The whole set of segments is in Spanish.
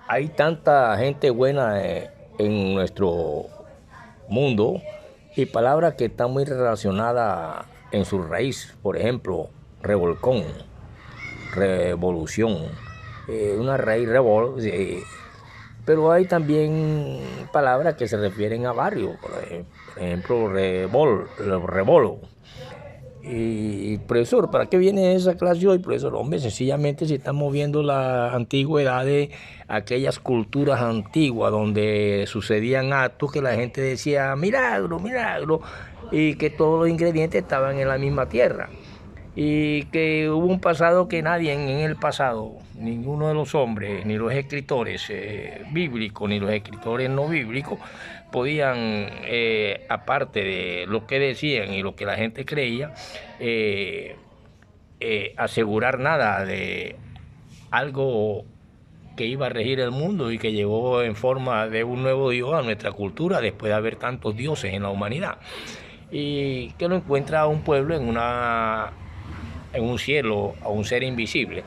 Hay tanta gente buena en nuestro mundo y palabras que están muy relacionadas en su raíz. Por ejemplo, revolcón, revolución, una raíz pero hay también palabras que se refieren a barrio. Por ejemplo, rebolo. Y profesor, ¿para qué viene esa clase hoy, profesor? Hombre, sencillamente se están moviendo la antigüedad de aquellas culturas antiguas donde sucedían actos que la gente decía milagro, milagro, y que todos los ingredientes estaban en la misma tierra. Y que hubo un pasado que nadie en el pasado, ninguno de los hombres, ni los escritores bíblicos, ni los escritores no bíblicos, podían, aparte de lo que decían y lo que la gente creía, asegurar nada de algo que iba a regir el mundo y que llegó en forma de un nuevo Dios a nuestra cultura después de haber tantos dioses en la humanidad. Y que lo encuentra a un pueblo en un cielo, a un ser invisible.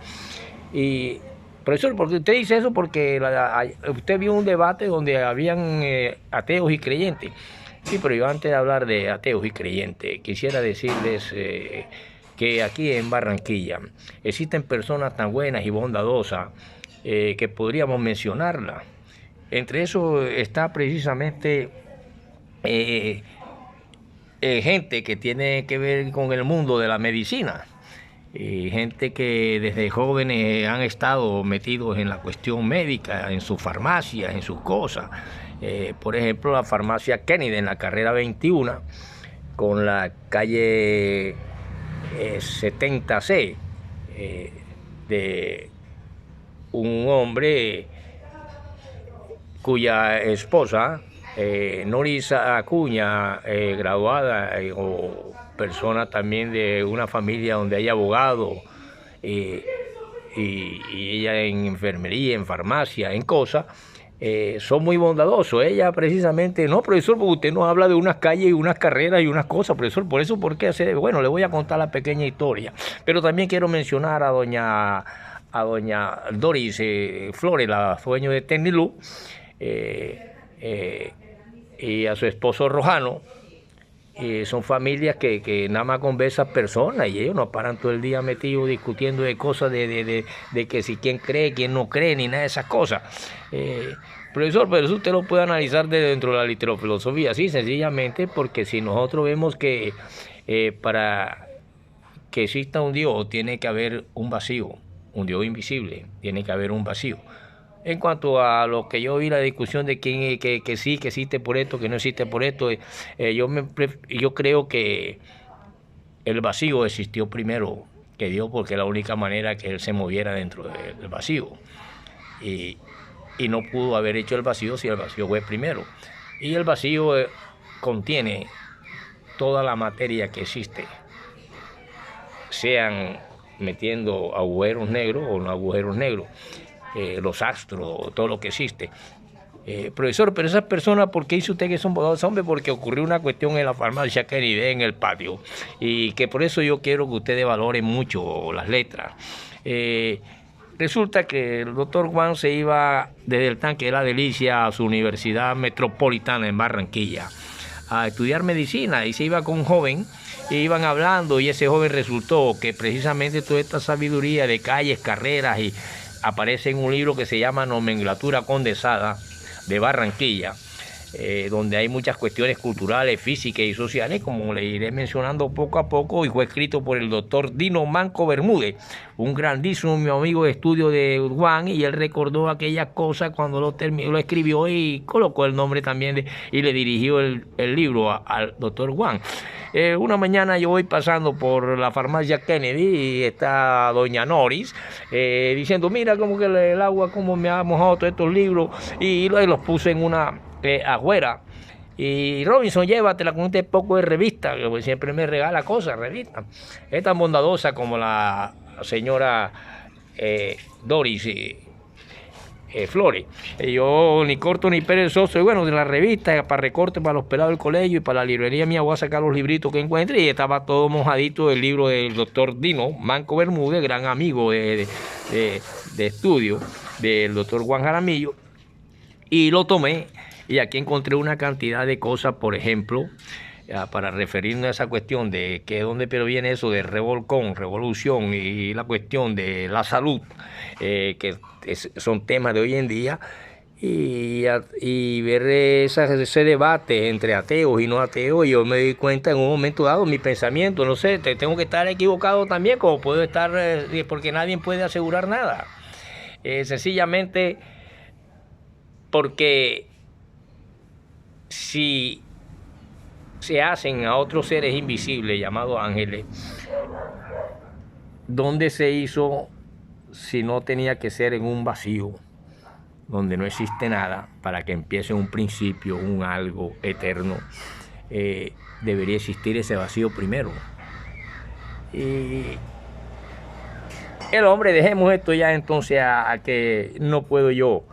Y profesor, ¿por qué usted dice eso? Porque usted vio un debate donde habían ateos y creyentes. Sí, pero yo antes de hablar de ateos y creyentes, quisiera decirles que aquí en Barranquilla existen personas tan buenas y bondadosas que podríamos mencionarlas. Entre eso está precisamente gente que tiene que ver con el mundo de la medicina. Gente que desde jóvenes han estado metidos en la cuestión médica, en sus farmacias, en sus cosas. Por ejemplo, la farmacia Kennedy en la carrera 21, con la calle 70C, de un hombre cuya esposa, Norisa Acuña, graduada o persona también de una familia donde hay abogado, y ella en enfermería, en farmacia, en cosas, son muy bondadosos. Ella precisamente, no, profesor, porque usted nos habla de unas calles y unas carreras y unas cosas, profesor, por eso, ¿por qué hacer? Bueno, le voy a contar la pequeña historia, pero también quiero mencionar a doña Doris Flores, la dueña de Tecnilú, y a su esposo Rojano. Son familias que nada más con ver esas personas y ellos no paran todo el día metidos discutiendo de cosas de que si quién cree, quién no cree, ni nada de esas cosas. Profesor, pero eso usted lo puede analizar de dentro de la literofilosofía, sí, sencillamente porque si nosotros vemos que para que exista un Dios tiene que haber un vacío, un Dios invisible, tiene que haber un vacío. En cuanto a lo que yo vi, la discusión de quién que sí, que existe por esto, que no existe por esto, yo creo que el vacío existió primero que Dios, porque es la única manera que Él se moviera dentro del vacío. Y, y no pudo haber hecho el vacío si el vacío fue primero. Y el vacío contiene toda la materia que existe, sean metiendo agujeros negros o no agujeros negros. Los astros, todo lo que existe. Profesor, pero esas personas, ¿por qué dice usted que son bodados? Hombre, porque ocurrió una cuestión en la farmacia Kennedy, en el patio, y que por eso yo quiero que ustedes valoren mucho las letras. Resulta que el doctor Juan se iba desde el Tanque de la Delicia a su Universidad Metropolitana en Barranquilla a estudiar medicina, y se iba con un joven y iban hablando, y ese joven resultó que precisamente toda esta sabiduría de calles, carreras, y aparece en un libro que se llama Nomenclatura Condensada de Barranquilla, donde hay muchas cuestiones culturales, físicas y sociales, como le iré mencionando poco a poco, y fue escrito por el doctor Dino Manco Bermúdez, un grandísimo amigo de estudio de Juan, y él recordó aquellas cosas cuando lo escribió y colocó el nombre también y le dirigió el libro al doctor Juan. Una mañana yo voy pasando por la farmacia Kennedy y está doña Noris diciendo, mira como que el agua como me ha mojado todos estos libros, y los puse en una afuera. Y Robinson, llévatela con este poco de revista, que siempre me regala cosas, revistas. Es tan bondadosa como la señora Doris Flores. Yo ni corto ni perezoso, y bueno, de la revista para recorte para los pelados del colegio y para la librería mía voy a sacar los libritos que encuentre, y estaba todo mojadito el libro del doctor Dino Manco Bermúdez, gran amigo de estudio. del doctor Juan Jaramillo, y lo tomé, y aquí encontré una cantidad de cosas, por ejemplo, para referirnos a esa cuestión de que dónde pero viene eso de revolución y la cuestión de la salud, son temas de hoy en día, y ver ese debate entre ateos y no ateos, y yo me di cuenta en un momento dado, mi pensamiento, no sé, tengo que estar equivocado también, como puedo estar, porque nadie puede asegurar nada. Sencillamente porque si se hacen a otros seres invisibles llamados ángeles, ¿dónde se hizo si no tenía que ser en un vacío donde no existe nada para que empiece un principio, un algo eterno? Debería existir ese vacío primero. Y el hombre, dejemos esto ya entonces a que no puedo yo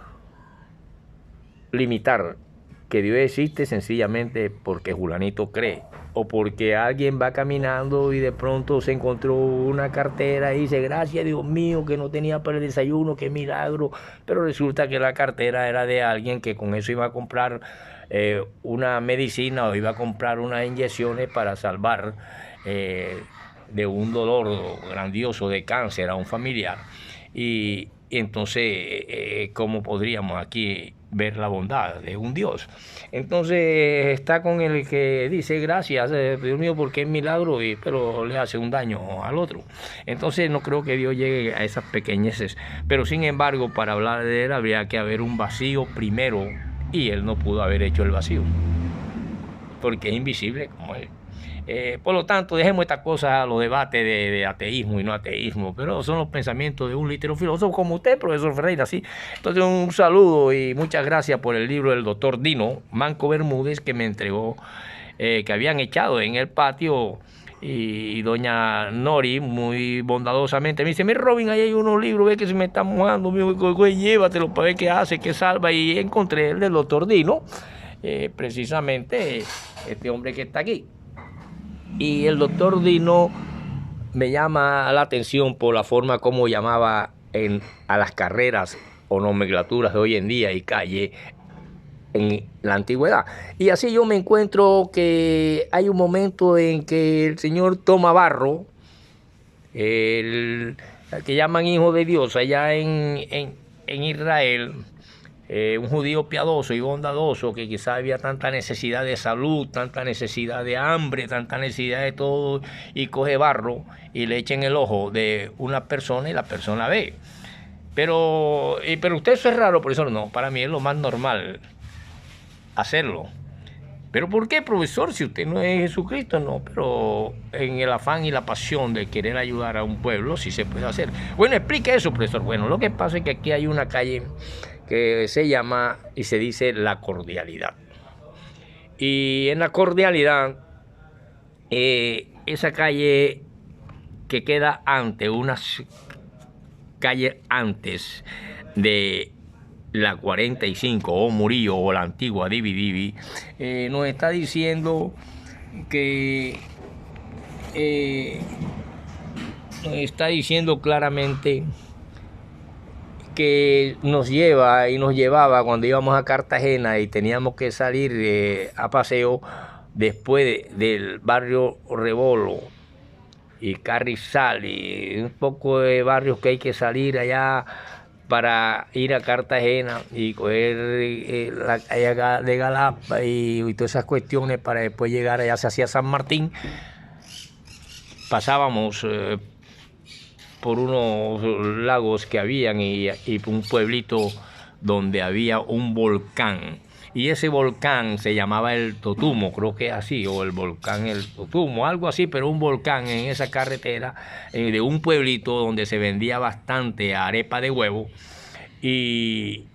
limitar que Dios existe sencillamente porque Julanito cree, o porque alguien va caminando y de pronto se encontró una cartera y dice, gracias Dios mío que no tenía para el desayuno, qué milagro, pero resulta que la cartera era de alguien que con eso iba a comprar una medicina o iba a comprar unas inyecciones para salvar de un dolor grandioso de cáncer a un familiar. Y entonces, ¿cómo podríamos aquí ver la bondad de un Dios? Entonces está con el que dice gracias, Dios mío, porque es milagro, pero le hace un daño al otro. Entonces no creo que Dios llegue a esas pequeñeces. Pero sin embargo, para hablar de él habría que haber un vacío primero, y él no pudo haber hecho el vacío, porque es invisible como él. Por lo tanto, dejemos estas cosas, los debates de ateísmo y no ateísmo, pero son los pensamientos de un litero filósofo como usted, profesor Ferreira, ¿sí? Entonces, un saludo y muchas gracias por el libro del doctor Dino Manco Bermúdez, que me entregó, que habían echado en el patio, y doña Nori muy bondadosamente me dice, mira Robin, ahí hay unos libros, ve que se me están mojando, güey, llévatelo para ver qué hace, qué salva, y encontré el del doctor Dino, precisamente este hombre que está aquí. Y el doctor Dino me llama la atención por la forma como llamaba a las carreras o nomenclaturas de hoy en día y calle en la antigüedad. Y así yo me encuentro que hay un momento en que el señor Toma Barro, el que llaman hijo de Dios allá en Israel, un judío piadoso y bondadoso, que quizás había tanta necesidad de salud, tanta necesidad de hambre, tanta necesidad de todo, y coge barro y le echa en el ojo de una persona y la persona ve. Pero usted, eso es raro, profesor. No, para mí es lo más normal hacerlo. ¿Pero por qué, profesor? Si usted no es Jesucristo, no, pero en el afán y la pasión de querer ayudar a un pueblo, sí se puede hacer. Bueno, explique eso, profesor. Bueno, lo que pasa es que aquí hay una calle que se llama y se dice La Cordialidad. Y en La Cordialidad, esa calle que queda antes, una calle antes de la 45 o Murillo o la antigua Divi, nos está diciendo que nos está diciendo claramente que nos lleva y nos llevaba cuando íbamos a Cartagena y teníamos que salir a paseo después del barrio Rebolo y Carrizal y un poco de barrios que hay que salir allá para ir a Cartagena y coger la calle de Galapa y todas esas cuestiones para después llegar allá hacia San Martín. Pasábamos por unos lagos que habían y un pueblito donde había un volcán. Y ese volcán se llamaba el Totumo, creo que es así, o el volcán el Totumo, algo así, pero un volcán en esa carretera de un pueblito donde se vendía bastante arepa de huevo. Y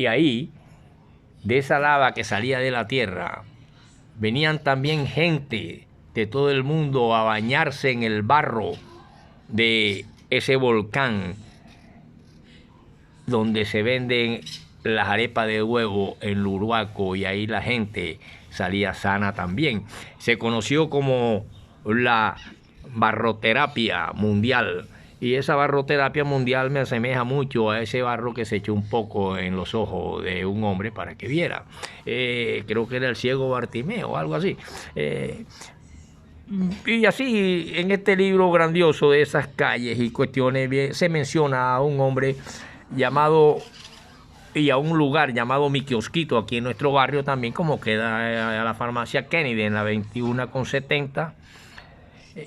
ahí, de esa lava que salía de la tierra, venían también gente de todo el mundo a bañarse en el barro de ese volcán donde se venden las arepas de huevo en Luruaco, y ahí la gente salía sana también. Se conoció como la barroterapia mundial, Y esa barroterapia mundial me asemeja mucho a ese barro que se echó un poco en los ojos de un hombre para que viera. Creo que era el ciego Bartimeo o algo así. Y así, en este libro grandioso de esas calles y cuestiones, se menciona a un hombre llamado, y a un lugar llamado Mi Kiosquito, aquí en nuestro barrio también, como queda a la farmacia Kennedy en la 21 con 70.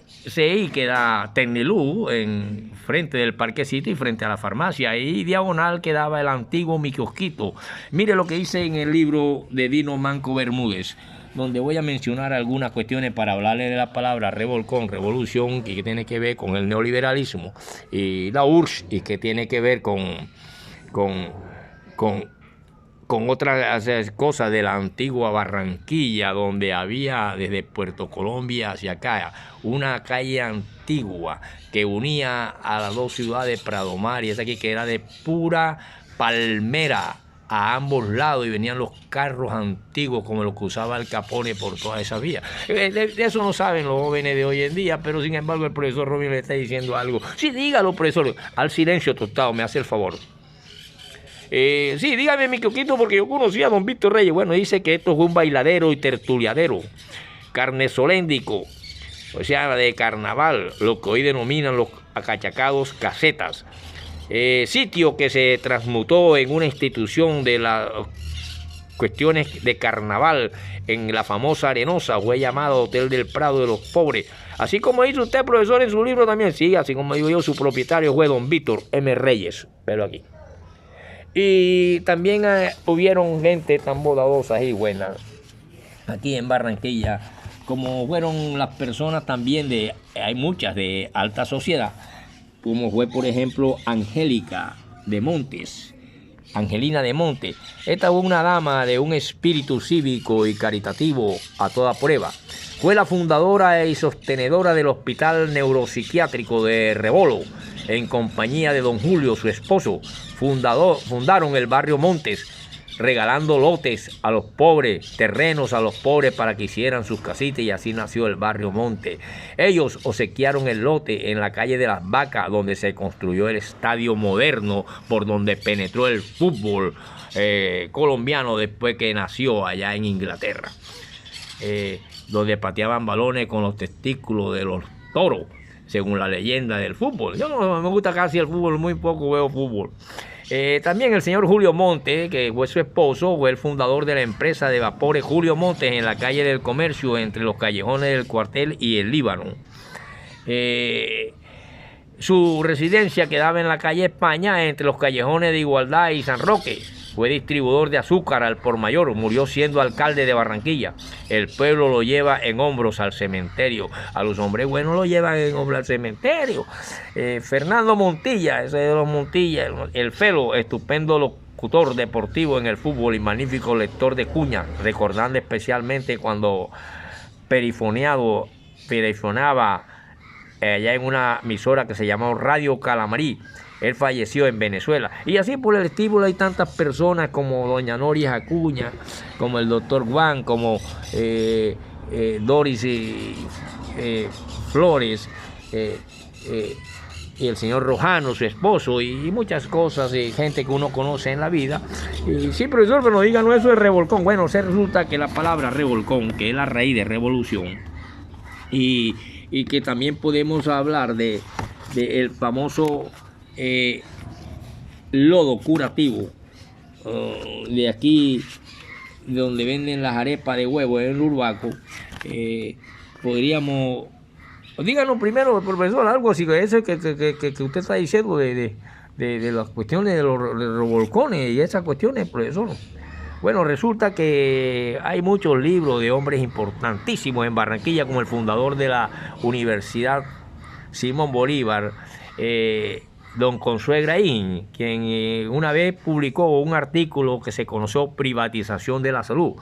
Sí, queda Tecnilú, en frente del parquecito y frente a la farmacia. Ahí diagonal quedaba el antiguo Mi Kiosquito. Mire lo que dice en el libro de Dino Manco Bermúdez, donde voy a mencionar algunas cuestiones para hablarle de la palabra revolcón, revolución, que tiene que ver con el neoliberalismo, y la URSS, y que tiene que ver con otras cosas de la antigua Barranquilla, donde había desde Puerto Colombia hacia acá una calle antigua que unía a las dos ciudades, Prado Mar y esa aquí, que era de pura palmera a ambos lados, y venían los carros antiguos como los que usaba el Capone por toda esa vía. De eso no saben los jóvenes de hoy en día, pero sin embargo el profesor Robin le está diciendo algo. Sí, dígalo, profesor. Al silencio tostado, me hace el favor. Sí, dígame, Mi Kiosquito, porque yo conocí a don Víctor Reyes. Bueno, dice que esto fue un bailadero y tertuliadero, carnesoléndico, o sea, de carnaval, lo que hoy denominan los acachacados casetas. Sitio que se transmutó en una institución de las cuestiones de carnaval en la famosa Arenosa, fue llamado Hotel del Prado de los Pobres. Así como dice usted, profesor, en su libro también, sí, así como digo yo, su propietario fue don Víctor M. Reyes. Velo aquí. Y también hubieron gente tan bondadosa y buena aquí en Barranquilla, como fueron las personas también hay muchas de alta sociedad, como fue por ejemplo Angelina de Montes. Esta fue una dama de un espíritu cívico y caritativo a toda prueba. Fue la fundadora y sostenedora del Hospital Neuropsiquiátrico de Rebolo, en compañía de don Julio, su esposo. Fundaron el barrio Montes, regalando lotes a los pobres, terrenos a los pobres para que hicieran sus casitas, y así nació el barrio Montes. Ellos obsequiaron el lote en la calle de las Vacas, donde se construyó el estadio moderno por donde penetró el fútbol colombiano después que nació allá en Inglaterra, donde pateaban balones con los testículos de los toros, según la leyenda del fútbol. Yo no me gusta casi el fútbol, muy poco veo fútbol. También el señor Julio Montes, que fue su esposo, fue el fundador de la empresa de vapores Julio Montes en la calle del Comercio, entre los callejones del Cuartel y el Líbano. Su residencia quedaba en la calle España, entre los callejones de Igualdad y San Roque. Fue distribuidor de azúcar al por mayor, murió siendo alcalde de Barranquilla. El pueblo lo lleva en hombros al cementerio. A los hombres buenos lo llevan en hombros al cementerio. Fernando Montilla, ese de los Montilla, el Felo, estupendo locutor deportivo en el fútbol y magnífico lector de cuñas, recordando especialmente cuando perifonaba allá en una emisora que se llamó Radio Calamarí. Él falleció en Venezuela. Y así por el estilo hay tantas personas como doña Noria Acuña, como el doctor Juan, como Doris Flores, y el señor Rojano, su esposo, y muchas cosas, y gente que uno conoce en la vida. Y sí, profesor, pero no diga, no, eso es revolcón. Bueno, se resulta que la palabra revolcón, que es la raíz de revolución, y que también podemos hablar de el famoso lodo curativo, de aquí donde venden las arepas de huevo en el Urbaco. Podríamos, díganos primero, profesor, algo así, eso que usted está diciendo de las cuestiones de los revolcones y esas cuestiones, profesor. Bueno, resulta que hay muchos libros de hombres importantísimos en Barranquilla, como el fundador de la Universidad Simón Bolívar, don Consuegraín, quien una vez publicó un artículo que se conoció Privatización de la Salud.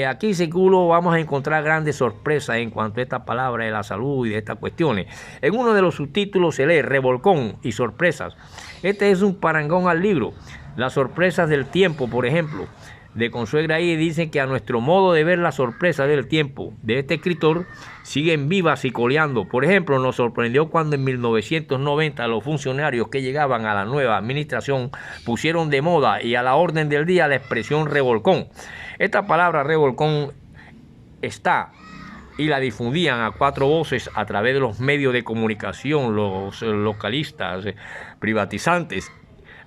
Aquí seguro vamos a encontrar grandes sorpresas en cuanto a esta palabra de la salud y de estas cuestiones. En uno de los subtítulos se lee Revolcón y sorpresas. Este es un parangón al libro. Las sorpresas del tiempo, por ejemplo. de Consuegra ahí dicen que a nuestro modo de ver la sorpresa del tiempo de este escritor siguen vivas y coleando. Por ejemplo, nos sorprendió cuando en 1990 los funcionarios que llegaban a la nueva administración pusieron de moda y a la orden del día la expresión revolcón. Esta palabra revolcón está y la difundían a cuatro voces a través de los medios de comunicación, los localistas, privatizantes,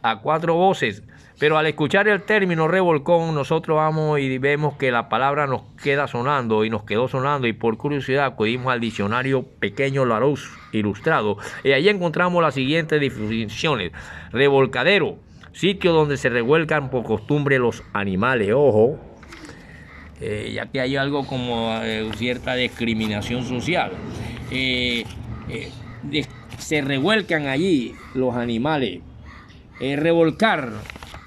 a cuatro voces. Pero al escuchar el término revolcón, nosotros vamos y vemos que la palabra nos queda sonando y nos quedó sonando, y por curiosidad acudimos al diccionario Pequeño Larousse Ilustrado y allí encontramos las siguientes definiciones: revolcadero, sitio donde se revuelcan por costumbre los animales, ojo, ya que hay algo como cierta discriminación social. Se revuelcan allí los animales. Revolcar,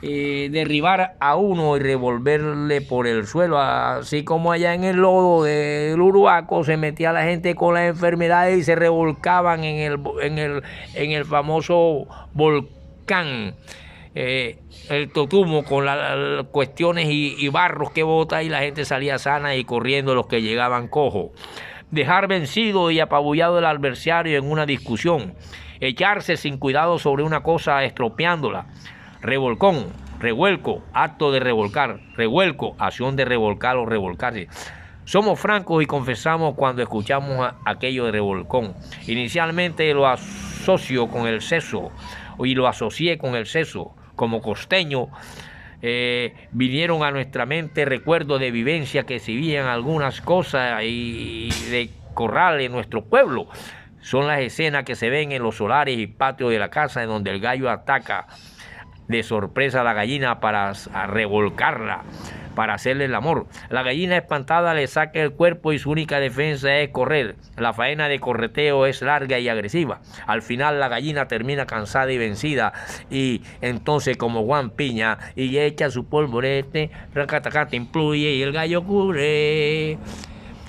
derribar a uno y revolverle por el suelo, así como allá en el lodo del Uruaco se metía la gente con las enfermedades y se revolcaban en el famoso volcán. El Totumo con las cuestiones y barros que bota, y la gente salía sana y corriendo los que llegaban cojos. Dejar vencido y apabullado el adversario en una discusión. Echarse sin cuidado sobre una cosa estropeándola. Revolcón, revuelco, acto de revolcar. Revuelco, acción de revolcar o revolcarse. Somos francos y confesamos cuando escuchamos aquello de revolcón. Inicialmente lo asocio con el seso, y lo asocié con el seso. Como costeño, vinieron a nuestra mente recuerdos de vivencia que se veían algunas cosas y de corral en nuestro pueblo. Son las escenas que se ven en los solares y patios de la casa, en donde el gallo ataca de sorpresa a la gallina para revolcarla, para hacerle el amor. La gallina espantada le saca el cuerpo y su única defensa es correr. La faena de correteo es larga y agresiva. Al final la gallina termina cansada y vencida, y entonces, como Juan Piña, y echa su polvorete, racatacata influye y el gallo cubre.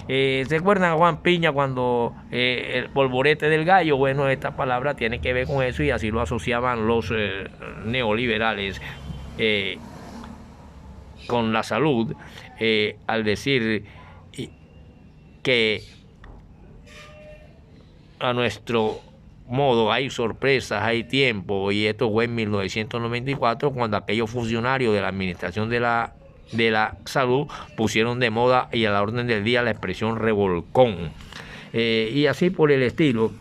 ¿Se acuerdan a Juan Piña cuando el polvorete del gallo? Bueno, esta palabra tiene que ver con eso, y así lo asociaban los neoliberales con la salud, al decir que a nuestro modo hay sorpresas, hay tiempo. Y esto fue en 1994, cuando aquellos funcionarios de la administración de la salud pusieron de moda y a la orden del día la expresión revolcón, y así por el estilo.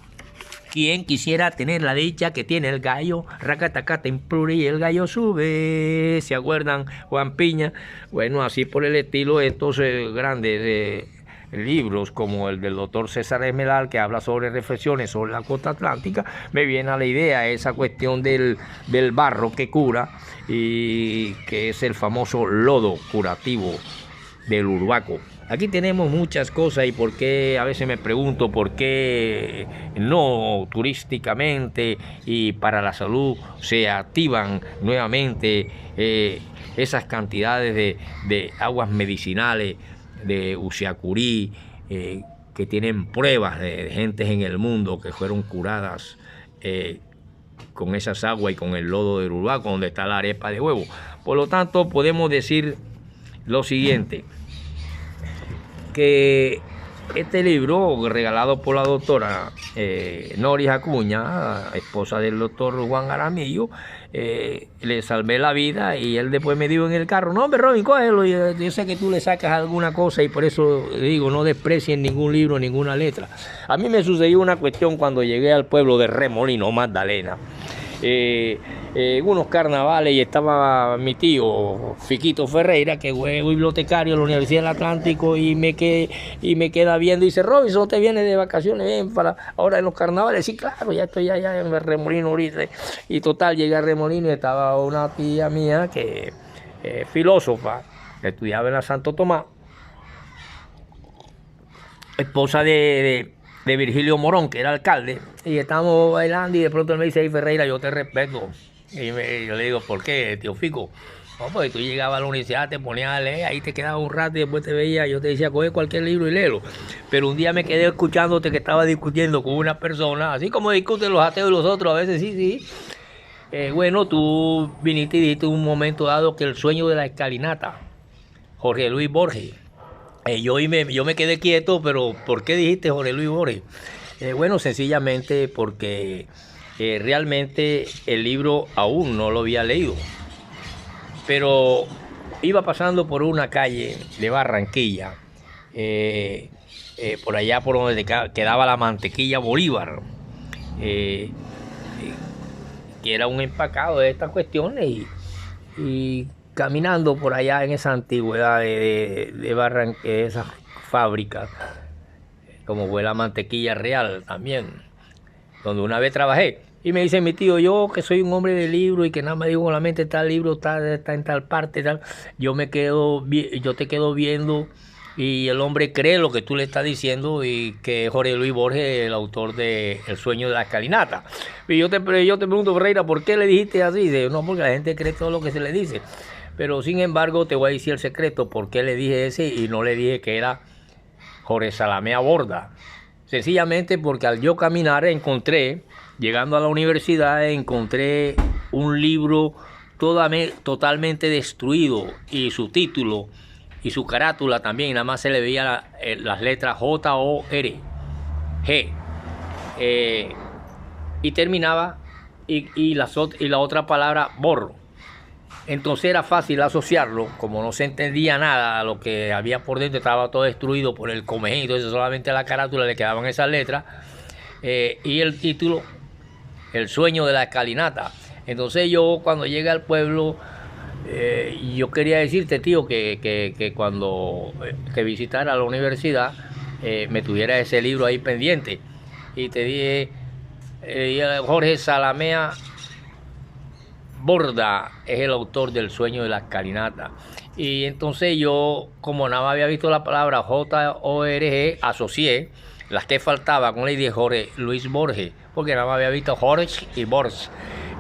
Quien quisiera tener la dicha que tiene el gallo, racatacata implure y el gallo sube. ¿Se acuerdan, Juan Piña? Bueno, así por el estilo, estos grandes libros como el del doctor César Esmelal, que habla sobre reflexiones sobre la costa atlántica, me viene a la idea esa cuestión del barro que cura, y que es el famoso lodo curativo del Uruaco. Aquí tenemos muchas cosas, y por qué, a veces me pregunto por qué no turísticamente y para la salud se activan nuevamente esas cantidades de aguas medicinales de Usiacurí, que tienen pruebas de gentes en el mundo que fueron curadas con esas aguas y con el lodo del Uruaco, donde está la arepa de huevo. Por lo tanto, podemos decir lo siguiente, que este libro, regalado por la doctora Noris Acuña, esposa del doctor Juan Aramillo, le salvé la vida, y él después me dijo en el carro: no, hombre, Robin, cógelo, yo sé que tú le sacas alguna cosa, y por eso digo, no desprecien ningún libro, ninguna letra. A mí me sucedió una cuestión cuando llegué al pueblo de Remolino, Magdalena. Unos carnavales, y estaba mi tío Fiquito Ferreira, que fue bibliotecario de la Universidad del Atlántico, y me queda viendo y dice: Robinson, ¿te vienes de vacaciones? Ven para ahora en los carnavales. Sí, claro, ya estoy allá en Remolino ahorita. Y total, llegué a Remolino y estaba una tía mía que filósofa, que estudiaba en la Santo Tomás, esposa de Virgilio Morón, que era alcalde, y estábamos bailando, y de pronto él me dice: hey, Ferreira, yo te respeto. Y yo le digo: ¿por qué, tío Fico? No, pues tú llegabas a la universidad, te ponías a leer, ahí te quedabas un rato y después te veía. Yo te decía: coge cualquier libro y léelo. Pero un día me quedé escuchándote que estaba discutiendo con una persona, así como discuten los ateos y los otros, a veces sí. Bueno, tú viniste y dijiste un momento dado que el sueño de la escalinata Jorge Luis Borges. Yo me quedé quieto, pero ¿por qué dijiste Jorge Luis Borges? Bueno, sencillamente porque realmente el libro aún no lo había leído. Pero iba pasando por una calle de Barranquilla, por allá por donde quedaba la Mantequilla Bolívar, que era un empacado de estas cuestiones, y caminando por allá en esa antigüedad de Barranquilla, esas fábricas, como fue la Mantequilla Real también, donde una vez trabajé. Y me dice mi tío, yo que soy un hombre de libro y que nada más digo con la mente, tal libro está en tal parte, tal, yo te quedo viendo y el hombre cree lo que tú le estás diciendo y que Jorge Luis Borges es el autor de El sueño de la escalinata. Y yo te pregunto, Ferreira, ¿por qué le dijiste así? Dice, no, porque la gente cree todo lo que se le dice. Pero sin embargo te voy a decir el secreto, por qué le dije ese y no le dije que era Jorge Salamea Borda. Sencillamente porque al yo caminar llegando a la universidad, encontré un libro totalmente destruido y su título y su carátula también, nada más se le veía las letras J-O-R, G, y terminaba y la otra palabra borro. Entonces era fácil asociarlo, como no se entendía nada, lo que había por dentro estaba todo destruido por el comején, entonces solamente a la carátula le quedaban esas letras, y el título, El sueño de la escalinata. Entonces yo cuando llegué al pueblo, yo quería decirte, tío, que cuando que visitara la universidad, me tuviera ese libro ahí pendiente. Y te dije, Jorge Salamea Borda es el autor del sueño de la escalinata. Y entonces yo, como nada más había visto la palabra J-O-R-G, asocié las que faltaba con la idea de Jorge Luis Borges, porque nada más había visto Jorge y Borges.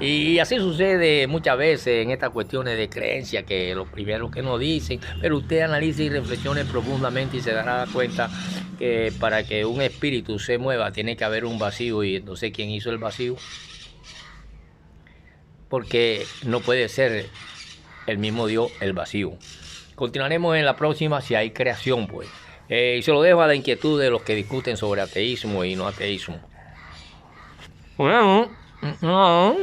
Y así sucede muchas veces en estas cuestiones de creencia, que lo primero que nos dicen, pero usted analice y reflexione profundamente y se dará cuenta que para que un espíritu se mueva tiene que haber un vacío. Y entonces, ¿quién hizo el vacío? Porque no puede ser el mismo Dios el vacío. Continuaremos en la próxima si hay creación, pues. Y se lo dejo a la inquietud de los que discuten sobre ateísmo y no ateísmo. Bueno, no.